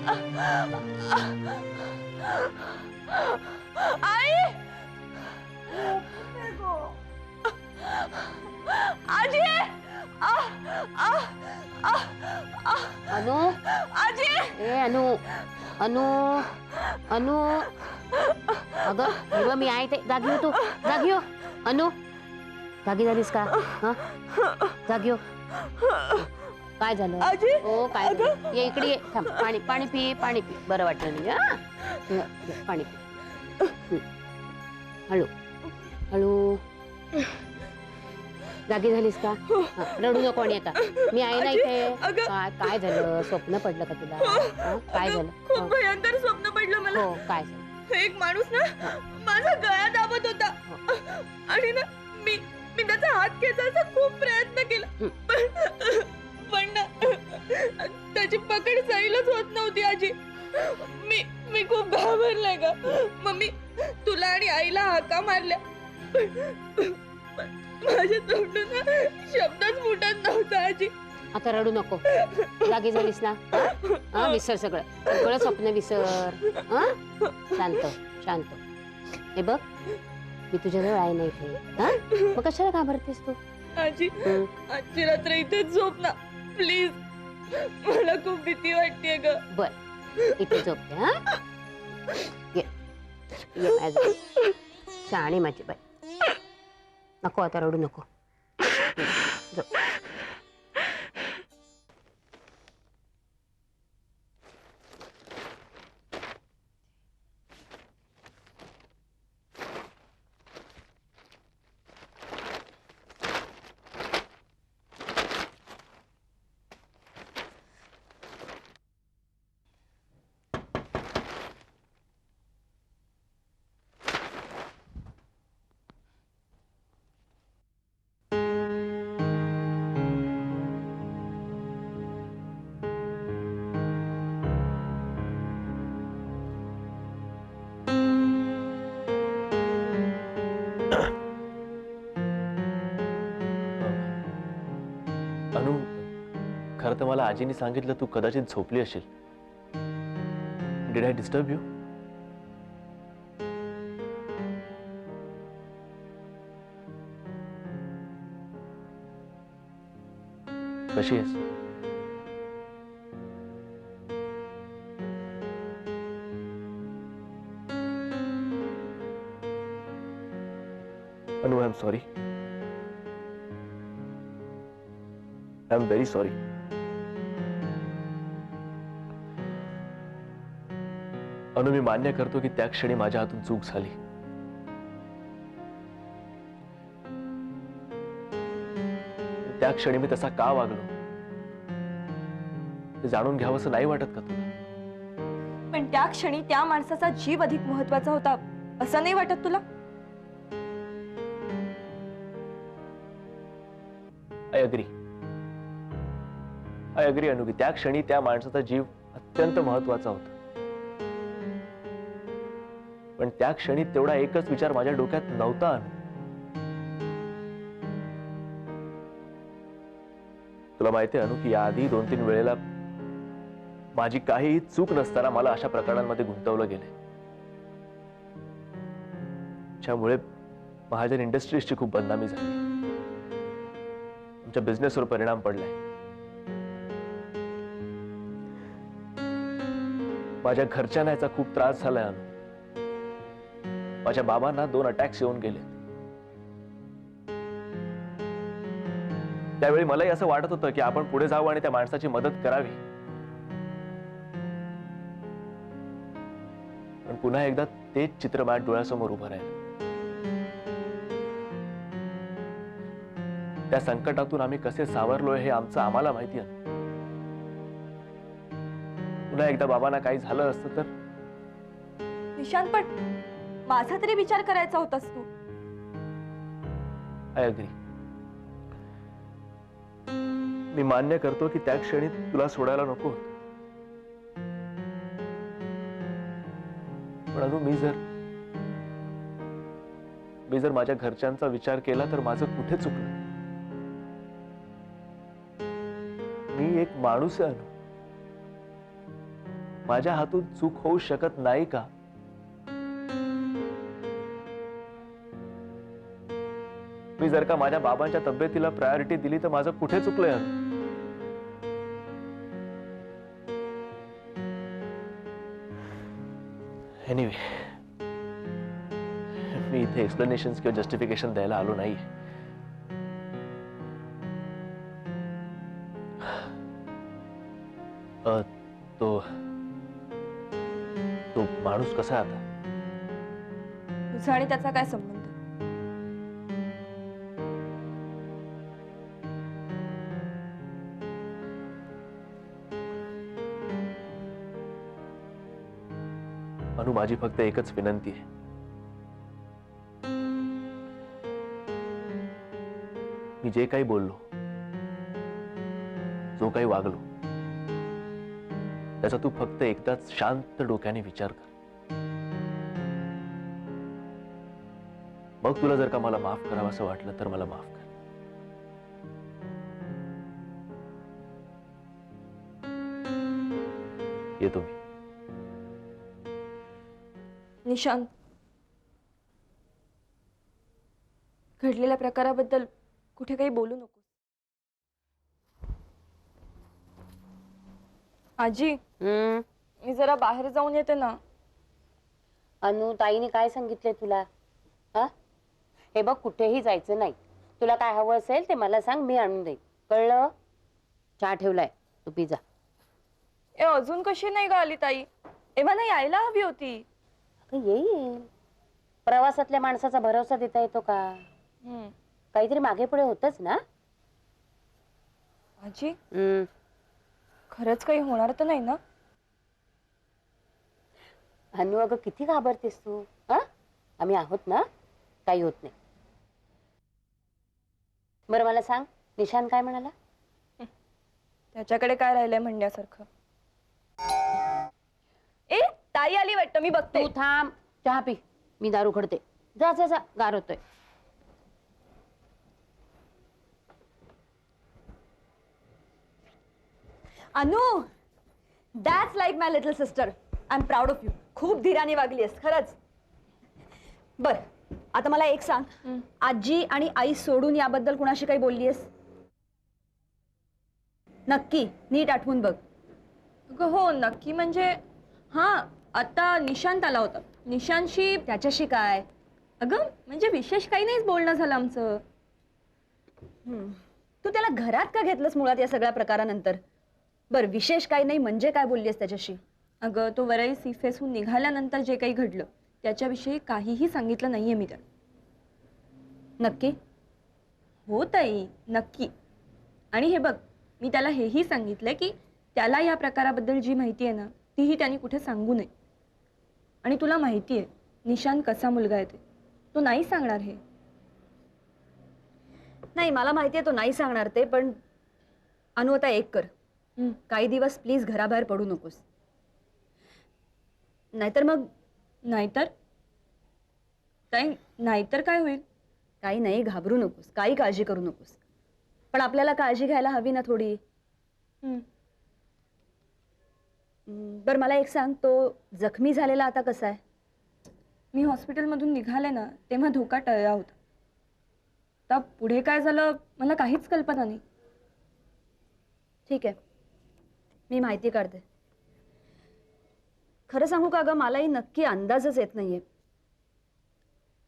आई आजी अनु आजी ए अनु अनु अनु अगं हे मी आहे ते जागी हो तू जागी हो अनु जागी झालीस का हा जागी हो काय झालं आजी ओ काय झालं ये इकडे ये थांब पाणी पाणी पी बरं वाटलं नाही हा पाणी पी हळू हळू जागी झालीस का रडू नको आणि आता मी आहे ना इथे काय झालं स्वप्न पडलं का तुला काय झालं खूप भयंकर स्वप्न पडलं मला हो काय झालं एक माणूस ना माझा गळा दाबत होता आणि ना मी त्याचा हात खेचायचा खूप प्रयत्न केला पण ना त्याची पकड सैलच होत नव्हती आजी मी खूप घाबरले ग मम्मी तुला आणि आईला हाका मारल्या माझ्या तोंडून शब्दच फुटत नव्हता आजी आता रडू नको जागी झालीस ना हा विसर सगळं स्वप्न विसर शांत शांत हे बघ मी तुझ्याजवळ आहे नाही इथे हा मग कशाला घाबरतेस तू आजी आजची रात्र इथेच झोप ना प्लीज मला खूप भीती वाटतेय ग बर इथे झोपते हा ये शहाणी माझी बाई नको आता रडू नको झोप अनु खरं तर मला आजीने सांगितलं तू कदाचित झोपली असेल डिड आय डिस्टर्ब यू कशी आहेस अनु I am sorry I am very sorry अनु मी मान्य करतो की त्या क्षणी माझ्या हातून चूक झाली त्या क्षणी मी तसा का वागलो ते जाणून घ्यावं असं नाही वाटत का तुला पण त्या क्षणी त्या माणसाचा जीव अधिक महत्वाचा होता असं नाही वाटत तुला आय अग्री अनु की त्या क्षणी त्या माणसाचा जीव अत्यंत महत्वाचा होता पण त्या क्षणी तेवढा एकच विचार माझ्या डोक्यात नव्हता अनु तुला माहिती आहे अनु की याआधी 2-3 वेळेला माझी काहीही चूक नसताना मला अशा प्रकरणांमध्ये गुंतवलं गेलंय ज्यामुळे महाजन इंडस्ट्रीजची खूप बदनामी झाली आमच्या बिझनेसवर परिणाम पडलाय माझ्या घरच्यांना याचा खूप त्रास झालाय अनु माझ्या बाबांना 2 अटॅक्स येऊन गेले त्यावेळी मलाही असं वाटत होतं की आपण पुढे जावं आणि त्या माणसाची मदत करावी पण पुन्हा एकदा तेच चित्र माझ्या डोळ्यासमोर उभं राहिलं त्या संकटातून आम्ही कसे सावरलोय हे आम्हाला माहिती आहे पुन्हा एकदा बाबांना काही झालं असतं तर निशांत पण माझा तरी विचार करायचा होतास तू आय अग्री मी मान्य करतो की त्या क्षणी तुला सोडायला नको पण अनु मी जर माझ्या घरच्यांचा विचार केला तर माझं कुठे चुकलं मी एक माणूस आहे अनु माझ्या हातून चूक होऊ शकत नाही का? मी जर का माझ्या बाबांच्या तब्येतीला प्रायोरिटी दिली तर माझं कुठे चुकलंय अनु? एनिवे, मी इथे एक्सप्लेनेशन किंवा जस्टिफिकेशन द्यायला आलो नाही. तो तो माणूस कसा आहे आता? तुझा आणि त्याचा काय संबंध? अनु, माझी फक्त एकच विनंती आहे. मी जे काही बोललो, जो काही वागलो, त्याचा तू फक्त एकदाच शांत डोक्याने विचार कर. मग तुला जर का मला माफ करावं असं वाटलं तर मला माफ कर. येतो मी. निशांत, घडलेल्या प्रकाराबद्दल कुठे काही बोलू नको. आजी, मी जरा बाहेर जाऊन येते ना. अनु, ताईने काय सांगितलंय तुला? हा, हे बघ, कुठेही जायचं नाही. तुला काय हवं असेल ते मला सांग, मी आणून देईन. कळलं? चहा ठेवलाय, तू पी जा. ए, अजून कशी नाही का आली ताई? एव्हा नाही यायला हवी होती. अगं, येईल. प्रवासातल्या माणसाचा भरोसा देता येतो का? काहीतरी मागे पुढे होतच ना. आजी, खरंच काही होणार तर नाही ना? अनु, अगं किती घाबरतेस तू? हा, आम्ही आहोत ना, काही होत नाही. बरं मला सांग, निशांत काय म्हणाला? त्याच्याकडे काय राहिलंय म्हणण्यासारखं? ए, ताई आली वाटतं, मी बघते. तू थांब, चहा पी, मी दारू खडते. जा जा जा, गार होतोय. अनु, that's like my little sister. I am proud of you. खूप धीराने वागली आहेस खरंच. बर, आता मला एक सांग, आजी आणि आई सोडून याबद्दल कुणाशी काही बोलली आहेस? नक्की नीट आठवून बघ. अगं हो, नक्की म्हणजे हा, आता निशांत आला होता. निशांतशी. त्याच्याशी काय? अगं म्हणजे विशेष काही नाहीच बोलणं झालं आमचं. तू त्याला घरात का घेतलंस मुळात या सगळ्या प्रकारानंतर? बर, विशेष काही नाही म्हणजे काय बोलली आहेस त्याच्याशी? अगं, तो वरळी सीफेसहून निघाल्यानंतर जे काही घडलं त्याच्याविषयी काहीही सांगितलं नाहीये मी त्याला. नक्की? हो ताई, नक्की. आणि हे बघ, मी त्याला हेही सांगितलंय की त्याला या प्रकाराबद्दल जी माहिती आहे ना, तीही त्याने कुठे सांगू नये. आणि तुला माहिती आहे निशांत कसा मुलगा आहे ते. तो नाही सांगणार हे. नाही, मला माहिती आहे तो नाही सांगणार ते, पण अनु आता एक कर, काही दिवस प्लीज घराबाहेर पडू नकोस. नाहीतर मग. नाहीतर ताई, नाहीतर काय होईल? काही नाही, घाबरू नकोस, काही काळजी करू नकोस. पण आपल्याला काळजी घ्यायला हवी ना थोडी. बरं मला एक सांग, तो जखमी झालेला आता कसा आहे? मी हॉस्पिटलमधून निघाले ना तेव्हा धोका टळला होता. आता पुढे काय झालं मला काहीच कल्पना नाही. ठीक आहे, मी माहिती काढते. खरं सांगू का गं, मलाही नक्की अंदाजच येत नाहीये.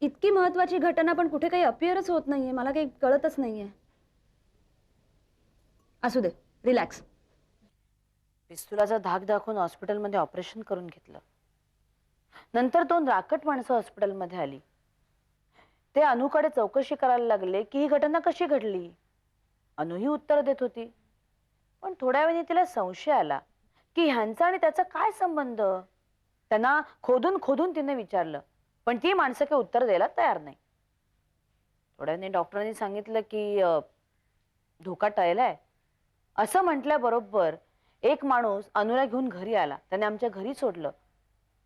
इतकी महत्वाची घटना पण कुठे काही अपिअरच होत नाहीये. मला काही कळतच नाहीये. असू दे, रिलॅक्स. पिस्तुलाचा धाक दाखवून हॉस्पिटलमध्ये ऑपरेशन करून घेतलं. नंतर 2 राकट माणसं हॉस्पिटलमध्ये आली. ते अनुकडे चौकशी करायला लागले की ही घटना कशी घडली. अनुही उत्तर देत होती, पण थोड्या वेळाने तिला संशय आला की ह्यांचा आणि त्याचा काय संबंध. त्यांना खोदून खोदून तिने विचारलं, पण ती माणसं काही उत्तर द्यायला तयार नाही. थोड्याने डॉक्टरांनी सांगितलं की धोका टळलाय. असं म्हटल्याबरोबर एक माणूस अनुला घेऊन घरी आला. त्याने आमच्या घरी सोडलं,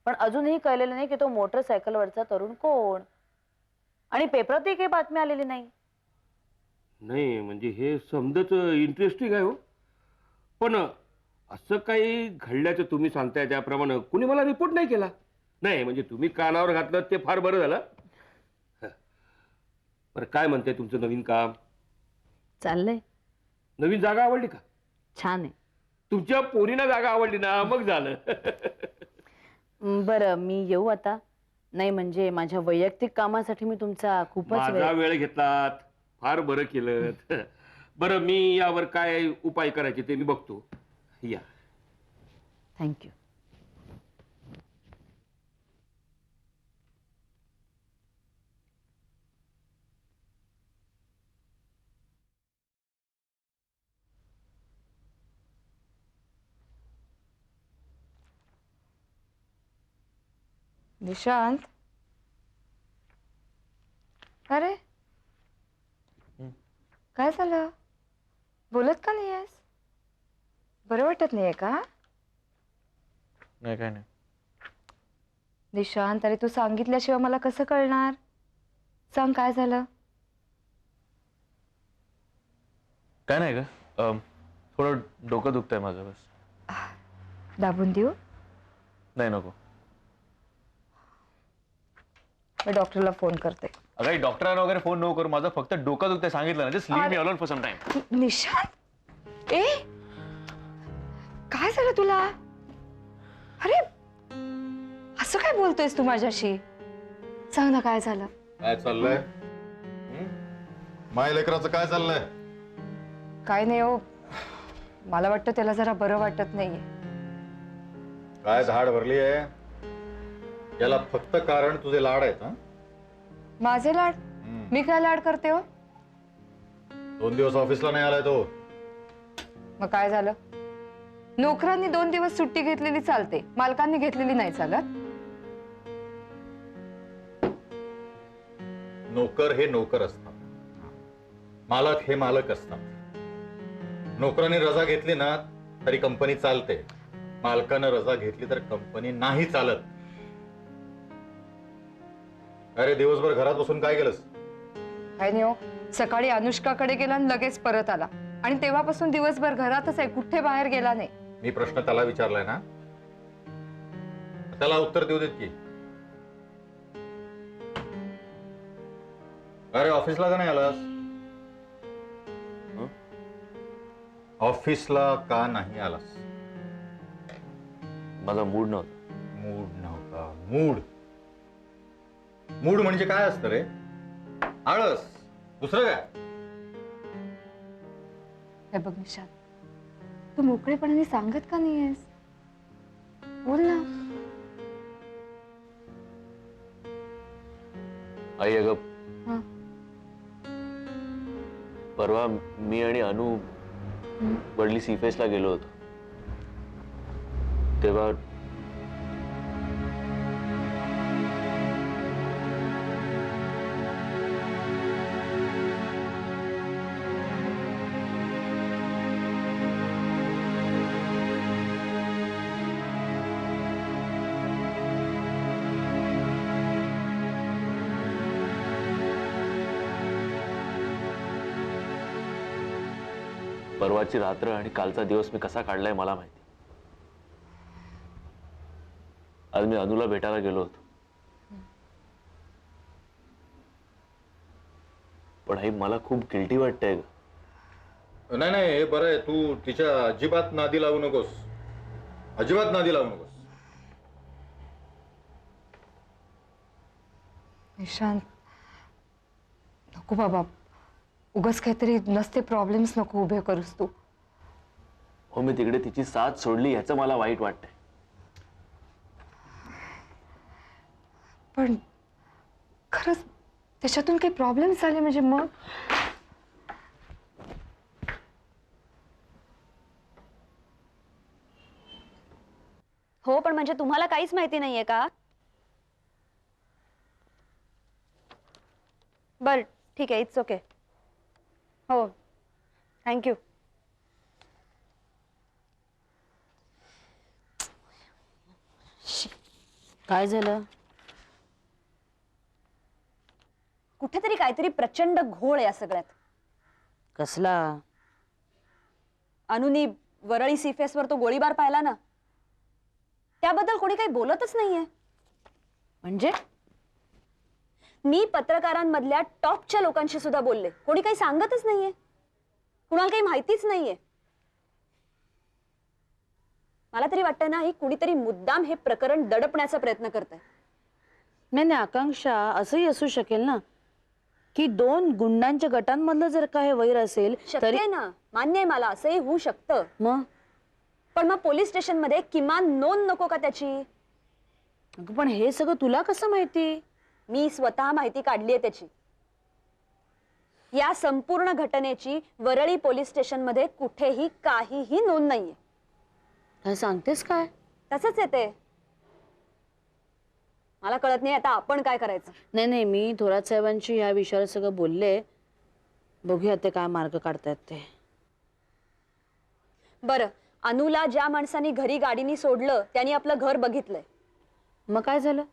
पण अजूनही कळलेलं नाही की तो मोटरसायकलवरचा तरुण कोण. आणि पेपरातही काही बातमी आलेली नाही. नाही म्हणजे हे समजच इंटरेस्टिंग आहे हो. पण असं काही घडल्याचं तुम्ही सांगताय त्याप्रमाणे कुणी मला रिपोर्ट नाही केला. नाही म्हणजे तुम्ही कानावर घातलं ते फार बरं झालं. बरं काय म्हणते तुमचं नवीन काम? चाललंय. नवीन जागा आवडली का? छान आहे. तुमच्या पोरीना जागा आवडली ना मग झालं. बरं मी येऊ आता. नाही म्हणजे माझ्या वैयक्तिक कामासाठी मी तुमचा खूपच माझा वेळ घेतलात, फार बरं केलं. बरं मी यावर काय उपाय करायचे ते मी बघतो. या. थँक्यू. निशांत, अरे काय झालं? बोलत का नाही आहेस? बरं वाटत नाहीये का? नाही काय नाही. निशांत, अरे तू सांगितल्याशिवाय मला कसं कळणार? सांग काय झालं? काय नाही का, थोडं डोकं दुखतंय माझं बस. दाबून देऊ? नाही नको. मी डॉक्टरला फोन करते. अगं डॉक्टरांना वगैरे फोन नको करू, माझं फक्त डोकं दुखतंय सांगितलं ना. Just leave me alone for some time. Nishant, ए काय झालं तुला? अरे असं काय बोलतोयस तू माझ्याशी? सांग ना काय झालं? काय चाललंय? माय लेकराचं काय चाललंय? काय नाही हो, मला वाटतं त्याला जरा बरं वाटत नाहीये. काय धाड भरली आहे? याला फक्त कारण तुझे लाड आहेत. हा माझे लाड? मी काय लाड करते हो? 2 दिवस ऑफिसला नाही आलाय तो. मग काय झालं? नोकरांनी 2 दिवस सुट्टी घेतलेली चालते, मालकांनी घेतलेली नाही चालत. नोकर हे नोकर असतात, मालक हे मालक असतात. नोकरांनी रजा घेतली ना तरी कंपनी चालते, मालकानं रजा घेतली तर कंपनी नाही चालत. अरे दिवसभर घरात बसून काय केलंस? काय नाही हो, सकाळी अनुष्काकडे गेला आणि लगेच परत आला, आणि तेव्हापासून दिवसभर घरातच आहे, कुठे बाहेर गेला नाही. मी प्रश्न त्याला विचारलाय ना, त्याला उत्तर देऊ देत की. अरे ऑफिसला का नाही आलास? ऑफिसला का नाही आलास? माझा मूड नव्हता. मूड नव्हता? मूड मूड म्हणजे काय असतं रे? आळस, दुसरं काय? हे बघ निशांत, तू मोकळेपणाने सांगत का नाहीयेस? बोल ना. आई अगं हा. परवा मी आणि अनु वडली सीफेसला गेलो होतो. तेव्हा परवाची रात्र आणि कालचा दिवस मी कसा काढलाय मला माहिती. आज मी अनुला भेटायला गेलो होतो, पण आई मला खूप गिल्टी वाटतंय ग. नाही नाही, हे बरं आहे. तू तिच्या अजिबात नादी लावू नकोस, अजिबात नादी लावू नकोस. निशांत, नको बाबा, उगाच काहीतरी नसते प्रॉब्लेम्स नको उभे करूस तू. हो मी तिकडे तिची साथ सोडली याचं मला वाईट वाटतंय. पण खरंच त्याच्यातून काही प्रॉब्लेम्स झाले म्हणजे मग? हो पण म्हणजे तुम्हाला काहीच माहिती नाहीये का? बर ठीक आहे, इट्स ओके. हो थँक्यू. काय झालं? कुठेतरी काहीतरी प्रचंड घोळ या सगळ्यात. कसला? अनुनी वरळी सीफेसवर तो गोळीबार पाहिला ना, त्याबद्दल कोणी काही बोलतच नाहीये. म्हणजे मी पत्रकारांमधल्या टॉपच्या लोकांशी सुद्धा बोलले, कोणी काही सांगतच नाहीये, कुणाला काही माहितीच नाहीये. मला तरी वाटतं ना, ही कुणीतरी मुद्दाम हे प्रकरण दडपण्याचा प्रयत्न करत आहे. नाही नाही, आकांक्षा असंही असू शकेल ना की दोन गुंडांच्या गटांमधलं जर का हे वैर असेल शक्य तरी आहे ना, मान्य आहे मला, असंही होऊ शकतं. मग पण मग पोलीस स्टेशनमध्ये किमान नोंद नको का त्याची? अगं, पण हे सगळं तुला कसं माहिती? मी स्वतः माहिती काढली आहे त्याची. या संपूर्ण घटनेची वरळी पोलीस स्टेशनमध्ये कुठेही काहीही नोंद नाहीये. काय सांगतेस काय? तसंच येते. मला कळत नाही आता आपण काय करायचं. नाही नाही, मी थोरात साहेबांशी ह्या विषयावर सगळं बोलले. बघूया ते काय मार्ग काढतायत ते. बरं, अनुला ज्या माणसानी घरी गाडीनी सोडलं त्यांनी आपलं घर बघितलंय. मग काय झालं?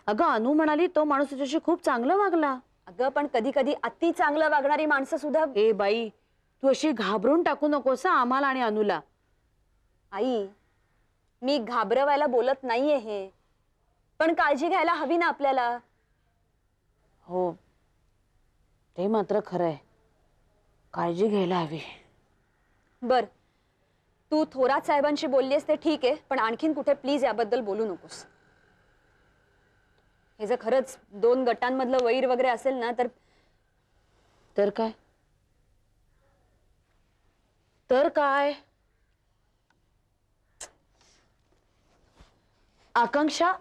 अगं, अनु म्हणाली तो माणूस तुझ्याशी खूप चांगला वागला. अगं, पण कधी कधी अति चांगलं वागणारी माणसं सुद्धा. ए बाई, तू अशी घाबरून टाकू नकोस हं आम्हाला आणि अनुला. आई, मी घाबरवायला बोलत नाहीये हे, पण काळजी घ्यायला हवी ना आपल्याला. हो, ते मात्र खरं आहे, काळजी घ्यायला हवी. बर, तू थोरात साहेबांशी बोललीस ते ठीक आहे, पण आणखीन कुठे प्लीज याबद्दल बोलू नकोस. हे जर खरंच दोन गटांमधलं वैर वगैरे असेल ना, तर काय? तर काय आकांक्षा,